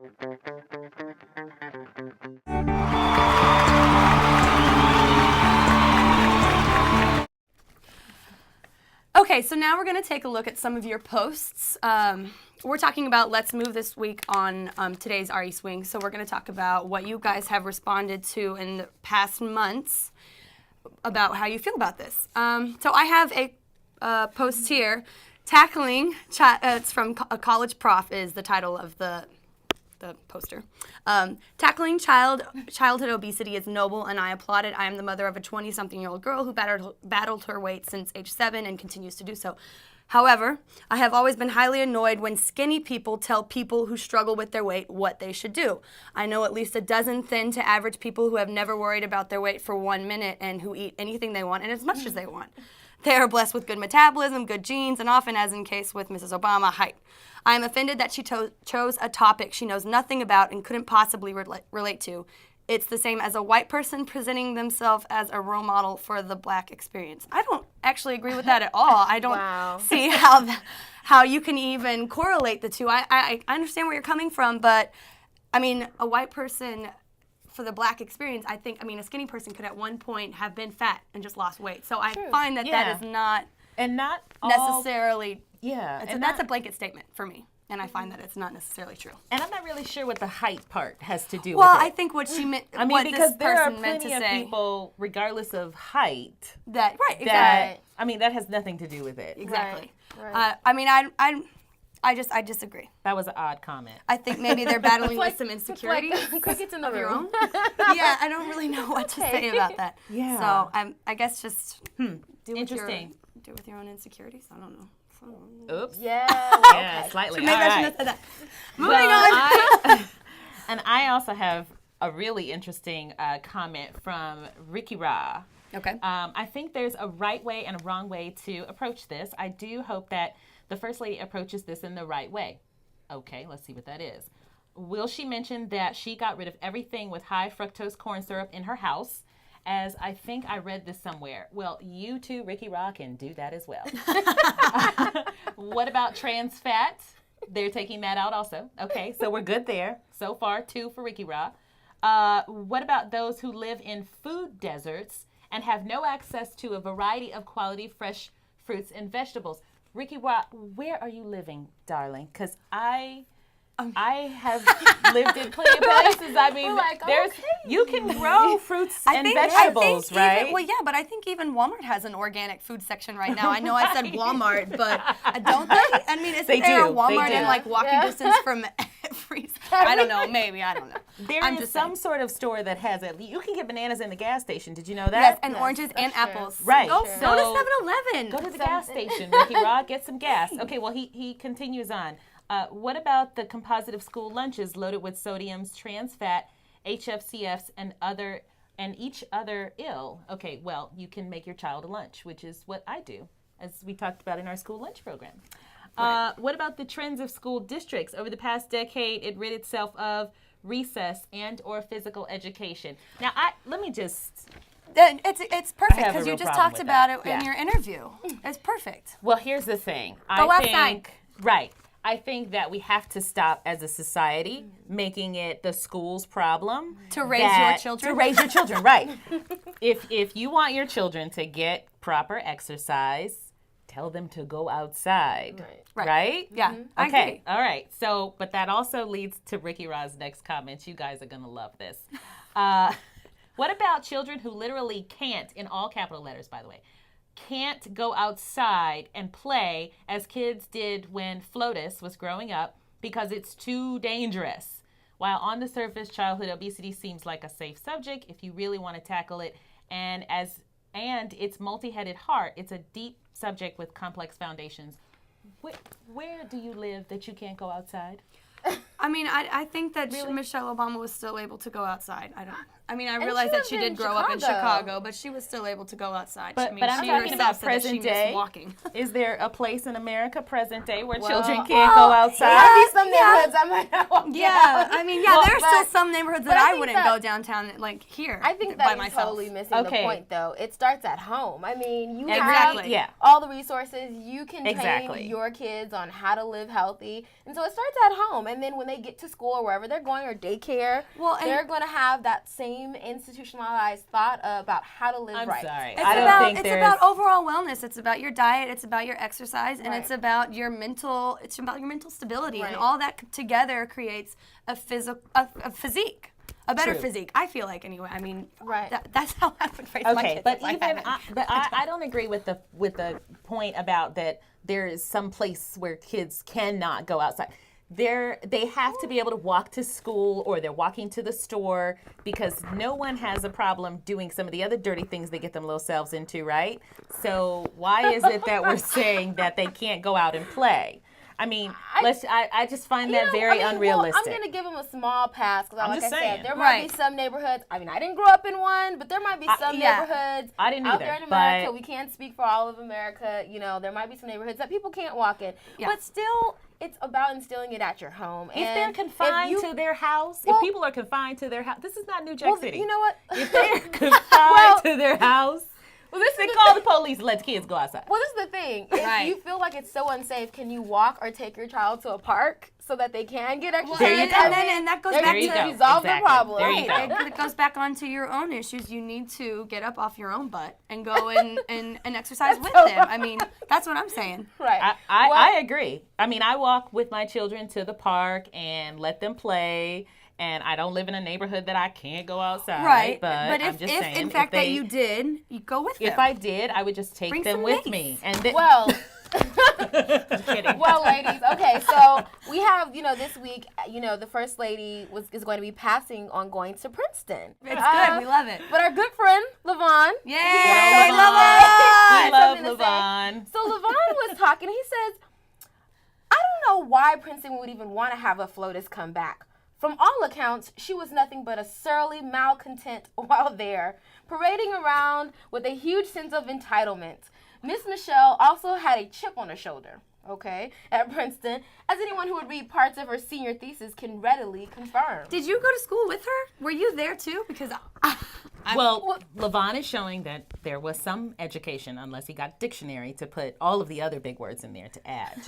Okay, so now we're going to take a look at some of your posts. We're talking about Let's Move this week on today's RE Swing. So we're going to talk about what you guys have responded to in the past months about how you feel about this. So I have a post here, Tackling, it's from a college prof is the title of the poster. Tackling childhood obesity is noble, and I applaud it. I am the mother of a 20-something-year-old girl who battled her weight since age 7 and continues to do so. However, I have always been highly annoyed when skinny people tell people who struggle with their weight what they should do. I know at least a dozen thin to average people who have never worried about their weight for 1 minute and who eat anything they want and as much as they want. They are blessed with good metabolism, good genes, and often, as in case with Mrs. Obama, height. I am offended that she chose a topic she knows nothing about and couldn't possibly relate to. It's the same as a white person presenting themselves as a role model for the black experience. I don't actually agree with that at all. I don't see how you can even correlate the two. I understand where you're coming from, but I mean, a white person for the black experience, I mean, a skinny person could at one point have been fat and just lost weight. So I find that that is not necessarily, that's a blanket statement for me. And I find that it's not necessarily true. And I'm not really sure what the height part has to do with it. Well, I think what she meant, because there are plenty of people, regardless of height, exactly. I mean, that has nothing to do with it. Exactly. Right. I mean, I disagree. That was an odd comment. I think maybe they're battling with some insecurities. Like crickets in the room. Yeah, I don't really know what to say about that. Yeah. So I guess just do with your own insecurities. I don't know. Oops. Yeah, slightly. Maybe I shouldn't have said that. Moving on. And I also have a really interesting comment from Ricky Ra. Okay. I think there's a right way and a wrong way to approach this. I do hope that the First Lady approaches this in the right way. Okay, let's see what that is. Will she mention that she got rid of everything with high fructose corn syrup in her house? As I think I read this somewhere. Well, you too, Ricky Ra, can do that as well. What about trans fat? They're taking that out also. Okay, so we're good there. So far, 2 for Ricky Ra. What about those who live in food deserts and have no access to a variety of quality fresh fruits and vegetables? Ricky Ra, where are you living, darling? Because I have lived in plenty of places. I mean, you can grow fruits and vegetables, right? But I think even Walmart has an organic food section right now. I know I said Walmart, but don't they? I mean, isn't there a Walmart in like walking distance from every? I don't know. Maybe I don't know. There is some sort of store that has it. You can get bananas in the gas station. Did you know that? Yes, and oranges and apples. Right. Go to 7-Eleven. Go to the gas station, Ricky Ra. Get some gas. Okay. Well, he continues on. What about the composite school lunches loaded with sodiums, trans fat, HFCFs, and each other ill? Okay, well, you can make your child a lunch, which is what I do, as we talked about in our school lunch program. Right. What about the trends of school districts? Over the past decade, it rid itself of recess and or physical education. Now, let me just... It's perfect because you just talked about it in your interview. It's perfect. Well, here's the thing. Go outside. Right. I think that we have to stop as a society making it the school's problem. To raise your children? To raise your children, right. If you want your children to get proper exercise, tell them to go outside. Right? Yeah, Okay, I agree. All right. So, but that also leads to Ricky Ra's next comment. You guys are going to love this. What about children who literally can't, in all capital letters, by the way, can't go outside and play as kids did when Flotus was growing up because it's too dangerous? While on the surface, childhood obesity seems like a safe subject if you really want to tackle it, and its multi-headed heart, it's a deep subject with complex foundations. Where do you live that you can't go outside? I mean, I think that Michelle Obama was still able to go outside. I realize that she did grow up in Chicago, but she was still able to go outside. But I'm talking about present day. Walking. Is there a place in America, present day, where children can't go outside? Maybe some neighborhoods I might not walk out. I mean, there are still some neighborhoods that I wouldn't go downtown, like here. I think by that's myself. totally missing the point, though. It starts at home. I mean, you have all the resources. You can train your kids on how to live healthy. And so it starts at home. And then when they get to school or wherever they're going or daycare, Well, they're going to have that same institutionalized thought about how to live I'm right. sorry. It's I don't about think it's there's about overall wellness. It's about your diet. It's about your exercise, and Right. it's about your mental. It's about your mental stability, and Right. all that together creates a physique, a better True. physique. I feel like anyway. I mean, Right. That's how I would raise my Okay, kids. but if I even had it. I don't agree with the point about that there is some place where kids cannot go outside. They have to be able to walk to school or they're walking to the store because no one has a problem doing some of the other dirty things they get them little selves into, right? So why is it that we're saying that they can't go out and play? I mean, I just find that very unrealistic. Well, I'm going to give them a small pass because, like I saying. said, there might Right. be some neighborhoods. I mean, I didn't grow up in one, but there might be some yeah. neighborhoods I didn't out either, there in America. but- We can't speak for all of America. You know, there might be some neighborhoods that people can't walk in. Yeah. But still, it's about instilling it at your home. If they're confined to their house, Well- if people are confined to their house, this is not New Jack City. You know what? If they're confined to their house, Well, this they is call the police and let the kids go outside. Well, this is the thing. If Right. you feel like it's so unsafe, can you walk or take your child to a park so that they can get exercise? There you and, go. and that goes There back you to go. Resolve the problem. There you Right. go. It goes back onto your own issues. You need to get up off your own butt and go and exercise with so them. I mean, that's what I'm saying. Right. I agree. I mean, I walk with my children to the park and let them play. And I don't live in a neighborhood that I can't go outside. Right. But I'm if, just if saying, in fact if that you did, you go with them. if I did, I would just take Bring them some with mace. me. And then, Well, I'm kidding. well, ladies. Okay, so we have, this week, the first lady is going to be passing on going to Princeton. It's good. We love it. But our good friend Levon. Yay! Levon. Love We it! love something to say. Levon. So Levon was talking. He says, "I don't know why Princeton would even want to have a FLOTUS come back. From all accounts, she was nothing but a surly malcontent while there, parading around with a huge sense of entitlement. Miss Michelle also had a chip on her shoulder, at Princeton, as anyone who would read parts of her senior thesis can readily confirm." Did you go to school with her? Were you there too? Because Well, Levon is showing that there was some education, unless he got dictionary to put all of the other big words in there to add.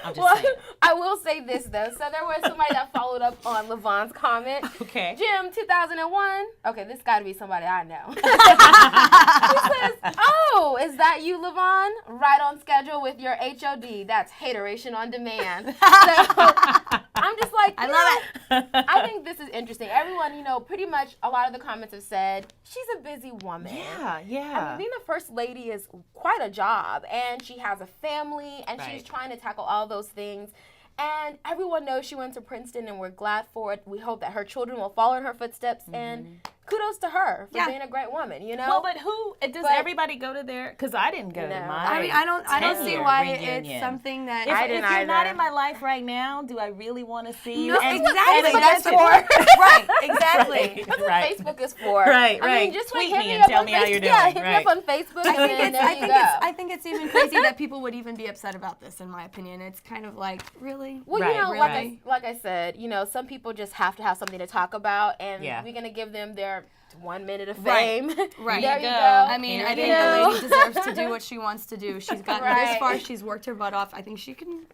I'm just Well, saying. I will say this, though. So there was somebody that followed up on Levon's comment. Okay. Jim, 2001. Okay, this got to be somebody I know. He says, "Oh, is that you, Levon? Right on schedule with your HOD. That's hateration on demand." So I'm just like, I love it. I think this is interesting. Everyone, pretty much a lot of the comments have said, she's a busy woman. Yeah. I mean, being the first lady is quite a job, and she has a family, and she's Right. trying to tackle all those things. And everyone knows she went to Princeton, and we're glad for it. We hope that her children will follow in her footsteps, and kudos to her for being a great woman, Well, but does But- everybody go to there? Because I didn't go to No. my I mean, I don't see 10-year why reunion. it's something that If, I if didn't you're not either. in my life right now, do I really want to see you? No, And- exactly. and That's listen- right. Exactly. That's what Right. Facebook is for. Right, I mean, right. just Tweet hit me me and up tell on me how Facebook. you're Yeah, doing. hit Right. me up on Facebook, and there you go. I think it's even crazy that people would even be upset about this. In my opinion, it's kind of like, really. Well, Right, like I said, some people just have to have something to talk about, and Yeah. we're gonna give them their 1 minute of Right. fame. Right. There you you go. go. I mean, Here I you think go. the lady deserves to do what she wants to do. She's gotten this Right. far. She's worked her butt off. I think she can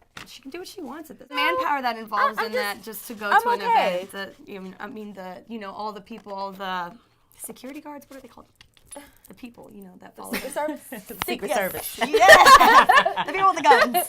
do what she wants at this. Manpower that involves I'm in just- that just to go I'm to an okay. event. All the people, all the security guards. What are they called? The people, that follow. Secret Service. Secret Yes. Service. Yeah, the people with the guns.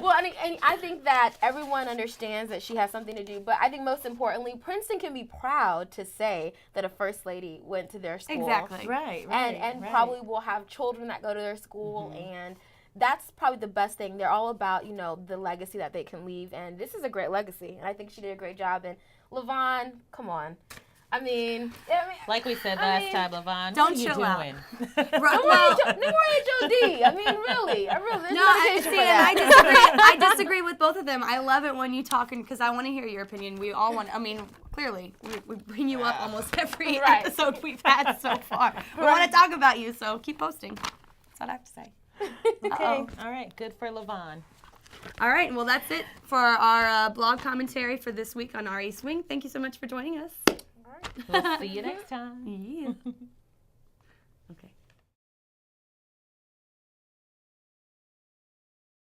Well, I think that everyone understands that she has something to do, but I think most importantly, Princeton can be proud to say that a first lady went to their school. Exactly. Right, And right. probably will have children that go to their school, and that's probably the best thing. They're all about, the legacy that they can leave, and this is a great legacy, and I think she did a great job. And Levon, come on. I mean, Like we said I last mean, time, Levon, don't what are you chill out. doing? no more HOD. I mean, really. There's No, no I occasion see, for and that. I disagree with both of them. I love it when you talk, because I want to hear your opinion. We all want. I mean, clearly, we bring you up almost every Right. episode we've had so far. We want to talk about you, so keep posting. That's what I have to say. Okay. All right. Good for Levon. All right, well, that's it for our blog commentary for this week on RE Swing. Thank you so much for joining us. We'll see you next time. Yeah.